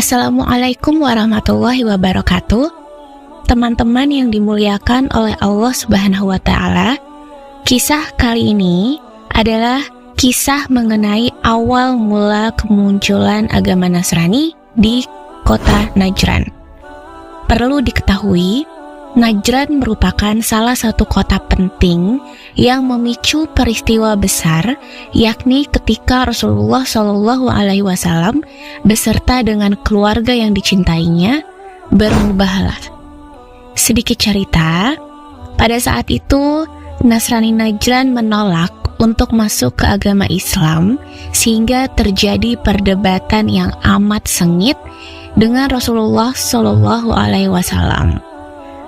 Assalamualaikum warahmatullahi wabarakatuh. Teman-teman yang dimuliakan oleh Allah Subhanahu wa Ta'ala, kisah kali ini adalah kisah mengenai awal mula kemunculan agama Nasrani di kota Najran. Perlu diketahui, Najran merupakan salah satu kota penting yang memicu peristiwa besar, yakni ketika Rasulullah SAW beserta dengan keluarga yang dicintainya bermubahalah. Sedikit cerita, pada saat itu Nasrani Najran menolak untuk masuk ke agama Islam, sehingga terjadi perdebatan yang amat sengit dengan Rasulullah SAW.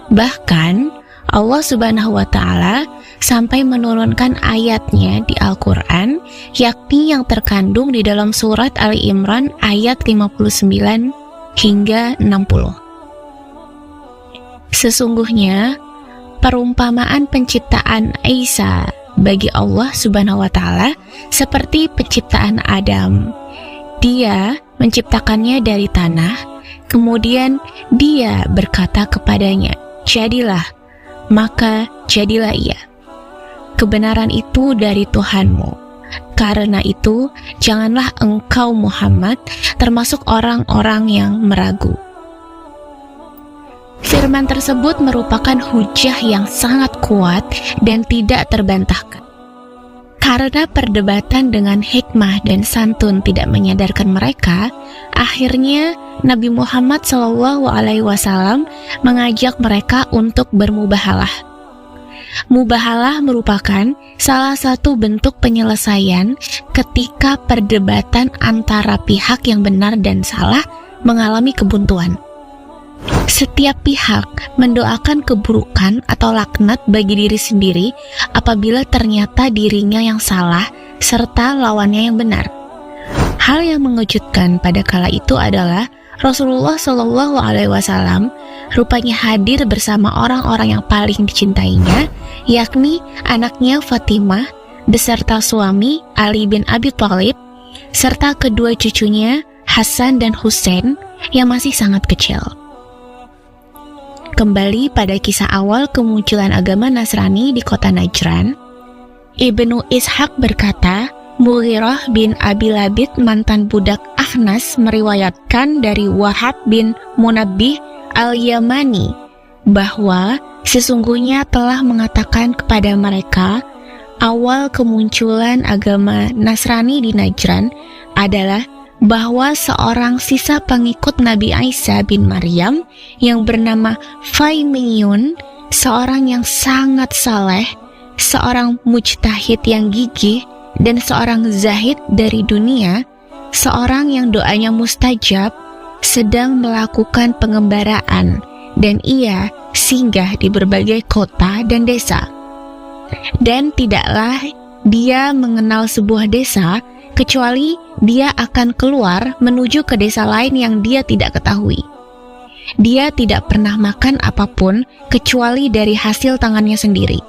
Bahkan Allah Subhanahu wa Ta'ala sampai menurunkan ayatnya di Al-Quran, yakni yang terkandung di dalam surat Ali Imran ayat 59 hingga 60. Sesungguhnya perumpamaan penciptaan Isa bagi Allah Subhanahu wa Ta'ala seperti penciptaan Adam. Dia menciptakannya dari tanah, kemudian Dia berkata kepadanya, "Jadilah," maka jadilah ia. Kebenaran itu dari Tuhanmu. Karena itu, janganlah engkau Muhammad termasuk orang-orang yang meragu. Firman tersebut merupakan hujah yang sangat kuat dan tidak terbantahkan. Karena perdebatan dengan hikmah dan santun tidak menyadarkan mereka, akhirnya Nabi Muhammad SAW mengajak mereka untuk bermubahalah. Mubahalah merupakan salah satu bentuk penyelesaian ketika perdebatan antara pihak yang benar dan salah mengalami kebuntuan. Setiap pihak mendoakan keburukan atau laknat bagi diri sendiri apabila ternyata dirinya yang salah serta lawannya yang benar. Hal yang mengejutkan pada kala itu adalah Rasulullah SAW rupanya hadir bersama orang-orang yang paling dicintainya, yakni anaknya Fatimah beserta suami Ali bin Abi Thalib serta kedua cucunya Hasan dan Husain yang masih sangat kecil. Kembali pada kisah awal kemunculan agama Nasrani di kota Najran, Ibnu Ishaq berkata, Mughirah bin Abi Labid, mantan budak Akhnas, meriwayatkan dari Wahab bin Munabbih al-Yamani bahwa sesungguhnya telah mengatakan kepada mereka, awal kemunculan agama Nasrani di Najran adalah bahwa seorang sisa pengikut Nabi Isa bin Maryam yang bernama Faimiyun, seorang yang sangat saleh, seorang mujtahid yang gigih, dan seorang zahid dari dunia, seorang yang doanya mustajab, sedang melakukan pengembaraan, dan ia singgah di berbagai kota dan desa. Dan tidaklah dia mengenal sebuah desa, kecuali dia akan keluar menuju ke desa lain yang dia tidak ketahui. Dia tidak pernah makan apapun kecuali dari hasil tangannya sendiri.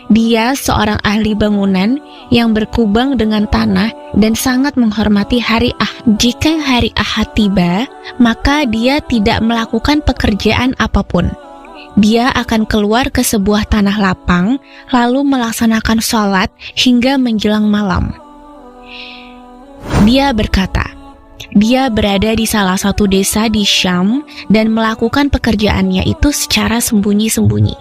Dia seorang ahli bangunan yang berkubang dengan tanah dan sangat menghormati hari Ahad. Jika hari Ahad tiba, maka dia tidak melakukan pekerjaan apapun. Dia akan keluar ke sebuah tanah lapang, lalu melaksanakan sholat hingga menjelang malam. Dia berkata, dia berada di salah satu desa di Syam dan melakukan pekerjaannya itu secara sembunyi-sembunyi.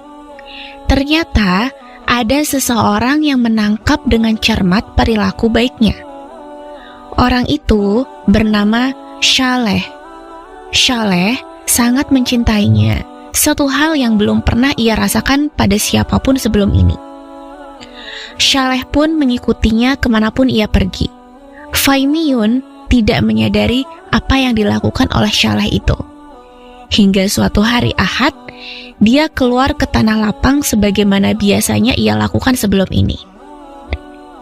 Ternyata ada seseorang yang menangkap dengan cermat perilaku baiknya. Orang itu bernama Shaleh. Shaleh sangat mencintainya, satu hal yang belum pernah ia rasakan pada siapapun sebelum ini. Shaleh pun mengikutinya kemanapun ia pergi. Faimiyun tidak menyadari apa yang dilakukan oleh Shaleh itu. Hingga suatu hari Ahad, dia keluar ke tanah lapang sebagaimana biasanya ia lakukan sebelum ini.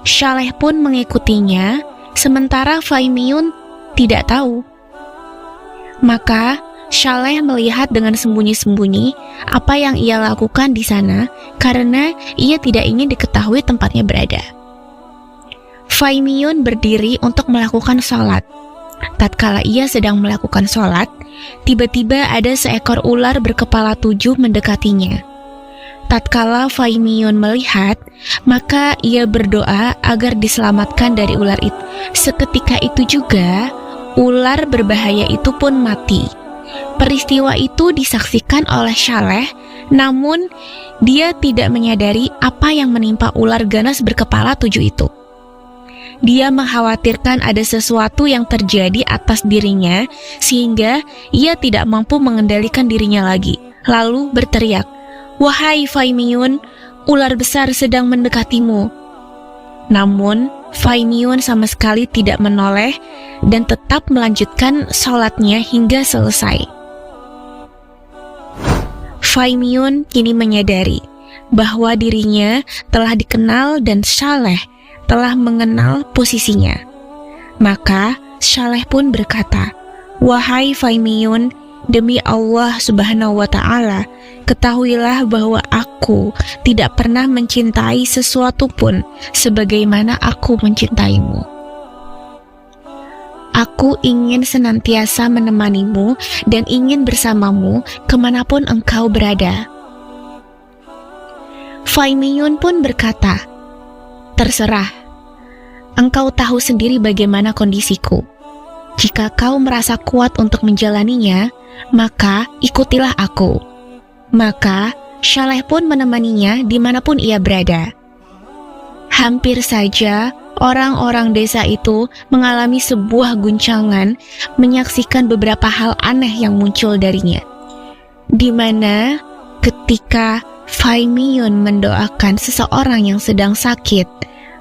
Shaleh pun mengikutinya, sementara Faimiyun tidak tahu. Maka Shaleh melihat dengan sembunyi-sembunyi apa yang ia lakukan di sana karena ia tidak ingin diketahui tempatnya berada. Faimiyun berdiri untuk melakukan sholat. Tatkala ia sedang melakukan sholat, tiba-tiba ada seekor ular berkepala 7 mendekatinya. Tatkala Fai Miyun melihat, maka ia berdoa agar diselamatkan dari ular itu. Seketika itu juga, ular berbahaya itu pun mati. Peristiwa itu disaksikan oleh Saleh, namun dia tidak menyadari apa yang menimpa ular ganas berkepala 7 itu. Dia mengkhawatirkan ada sesuatu yang terjadi atas dirinya, sehingga ia tidak mampu mengendalikan dirinya lagi. Lalu berteriak, "Wahai Fai Miyun, ular besar sedang mendekatimu." Namun, Fai Miyun sama sekali tidak menoleh dan tetap melanjutkan sholatnya hingga selesai. Fai Miyun kini menyadari bahwa dirinya telah dikenal dan Saleh telah mengenal posisinya. Maka Saleh pun berkata, "Wahai Fai Miyun, demi Allah Subhanahu wa Ta'ala, ketahuilah bahwa aku tidak pernah mencintai sesuatu pun sebagaimana aku mencintaimu. Aku ingin senantiasa menemanimu dan ingin bersamamu kemanapun engkau berada." Fai Miyun pun berkata, "Terserah, engkau tahu sendiri bagaimana kondisiku. Jika kau merasa kuat untuk menjalaninya, maka ikutilah aku." Maka Saleh pun menemaninya dimanapun ia berada. Hampir saja orang-orang desa itu mengalami sebuah guncangan menyaksikan beberapa hal aneh yang muncul darinya, di mana ketika Fai Miyun mendoakan seseorang yang sedang sakit,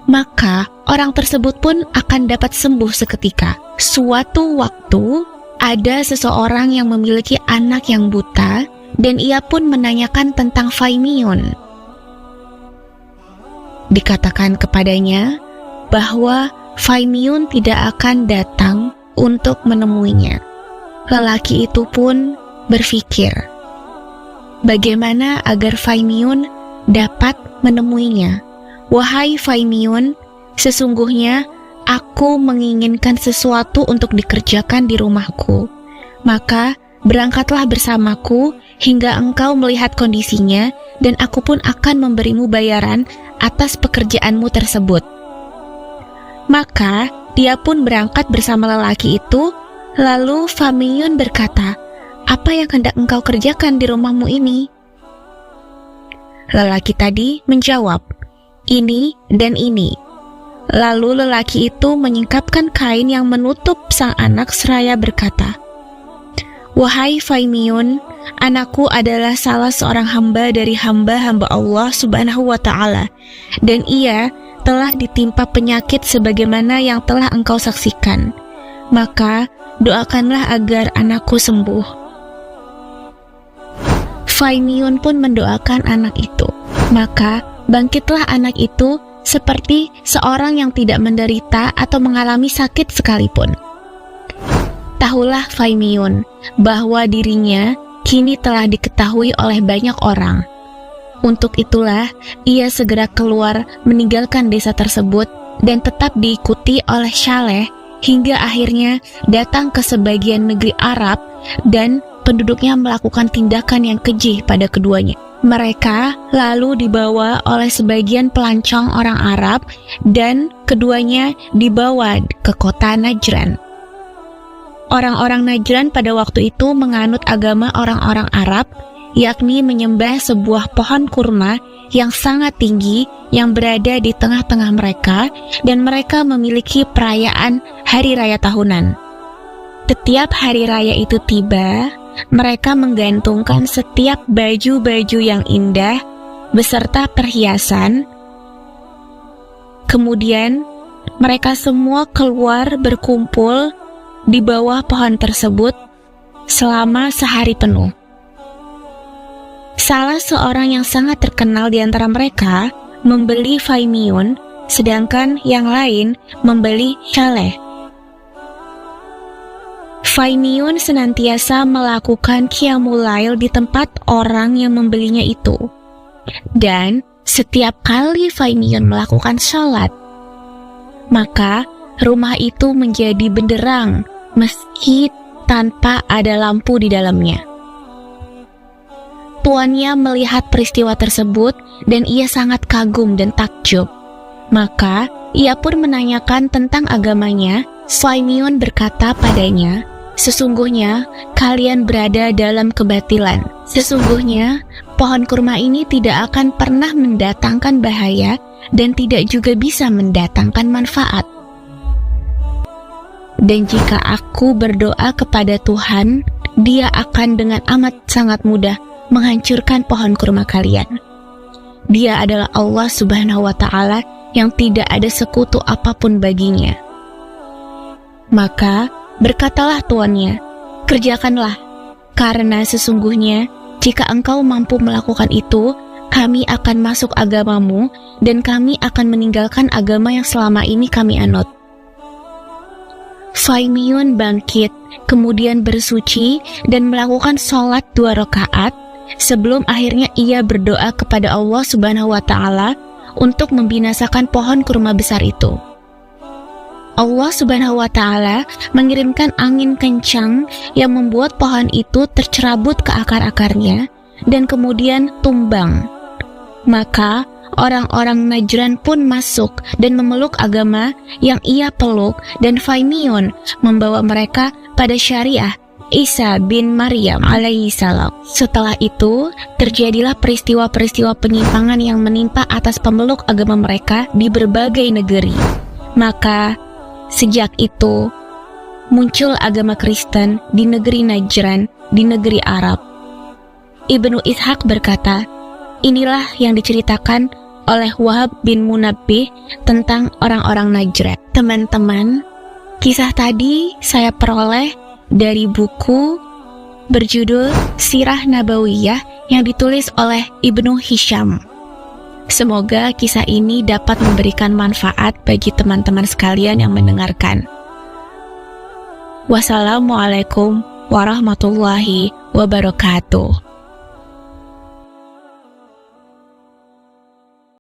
maka orang tersebut pun akan dapat sembuh seketika. Suatu waktu, ada seseorang yang memiliki anak yang buta, dan ia pun menanyakan tentang Fai Miyun. Dikatakan kepadanya bahwa Fai Miyun tidak akan datang untuk menemuinya. Lelaki itu pun berpikir, bagaimana agar Fai Miyun dapat menemuinya? "Wahai Fai Miyun, sesungguhnya aku menginginkan sesuatu untuk dikerjakan di rumahku. Maka berangkatlah bersamaku hingga engkau melihat kondisinya, dan aku pun akan memberimu bayaran atas pekerjaanmu tersebut." Maka dia pun berangkat bersama lelaki itu. Lalu Fai Miyun berkata, "Apa yang hendak engkau kerjakan di rumahmu ini?" Lelaki tadi menjawab, "Ini dan ini." Lalu lelaki itu menyingkapkan kain yang menutup sang anak seraya berkata, "Wahai Fai Miyun, anakku adalah salah seorang hamba dari hamba-hamba Allah Subhanahu wa Ta'ala, dan ia telah ditimpa penyakit sebagaimana yang telah engkau saksikan. Maka doakanlah agar anakku sembuh." Fai Miyun pun mendoakan anak itu. Maka bangkitlah anak itu seperti seorang yang tidak menderita atau mengalami sakit sekalipun. Tahulah Fai Miyun bahwa dirinya kini telah diketahui oleh banyak orang. Untuk itulah ia segera keluar meninggalkan desa tersebut dan tetap diikuti oleh Saleh hingga akhirnya datang ke sebagian negeri Arab dan penduduknya melakukan tindakan yang keji pada keduanya. Mereka lalu dibawa oleh sebagian pelancong orang Arab dan keduanya dibawa ke kota Najran. Orang-orang Najran pada waktu itu menganut agama orang-orang Arab, yakni menyembah sebuah pohon kurma yang sangat tinggi yang berada di tengah-tengah mereka, dan mereka memiliki perayaan hari raya tahunan. Setiap hari raya itu tiba, mereka menggantungkan setiap baju-baju yang indah beserta perhiasan. Kemudian mereka semua keluar berkumpul di bawah pohon tersebut selama sehari penuh. Salah seorang yang sangat terkenal di antara mereka membeli Fai Miyun, sedangkan yang lain membeli Saleh. Fai Miyun senantiasa melakukan qiyamul lail di tempat orang yang membelinya itu. Dan setiap kali Fai Miyun melakukan sholat, maka rumah itu menjadi benderang meski tanpa ada lampu di dalamnya. Tuannya melihat peristiwa tersebut dan ia sangat kagum dan takjub. Maka ia pun menanyakan tentang agamanya. Sulaimon berkata padanya, "Sesungguhnya kalian berada dalam kebatilan. Sesungguhnya pohon kurma ini tidak akan pernah mendatangkan bahaya dan tidak juga bisa mendatangkan manfaat. Dan jika aku berdoa kepada Tuhan, Dia akan dengan amat sangat mudah menghancurkan pohon kurma kalian. Dia adalah Allah Subhanahu wa Ta'ala yang tidak ada sekutu apapun baginya." Maka berkatalah tuannya, "Kerjakanlah, karena sesungguhnya jika engkau mampu melakukan itu, kami akan masuk agamamu dan kami akan meninggalkan agama yang selama ini kami anut." Sulaimon bangkit, kemudian bersuci dan melakukan sholat 2 rakaat sebelum akhirnya ia berdoa kepada Allah Subhanahu wa Ta'ala untuk membinasakan pohon kurma besar itu. Allah Subhanahu wa Ta'ala mengirimkan angin kencang yang membuat pohon itu tercerabut ke akar-akarnya dan kemudian tumbang. Maka orang-orang Najran pun masuk dan memeluk agama yang ia peluk, dan Sulaimon membawa mereka pada syariah Isa bin Maryam alaihissalam. Setelah itu, terjadilah peristiwa-peristiwa penyimpangan yang menimpa atas pemeluk agama mereka di berbagai negeri. Maka sejak itu muncul agama Kristen di negeri Najran, di negeri Arab. Ibnu Ishaq berkata, inilah yang diceritakan oleh Wahab bin Munabbih tentang orang-orang Najran. Teman-teman, kisah tadi saya peroleh dari buku berjudul Sirah Nabawiyah yang ditulis oleh Ibnu Hisham. Semoga kisah ini dapat memberikan manfaat bagi teman-teman sekalian yang mendengarkan. Wassalamualaikum warahmatullahi wabarakatuh.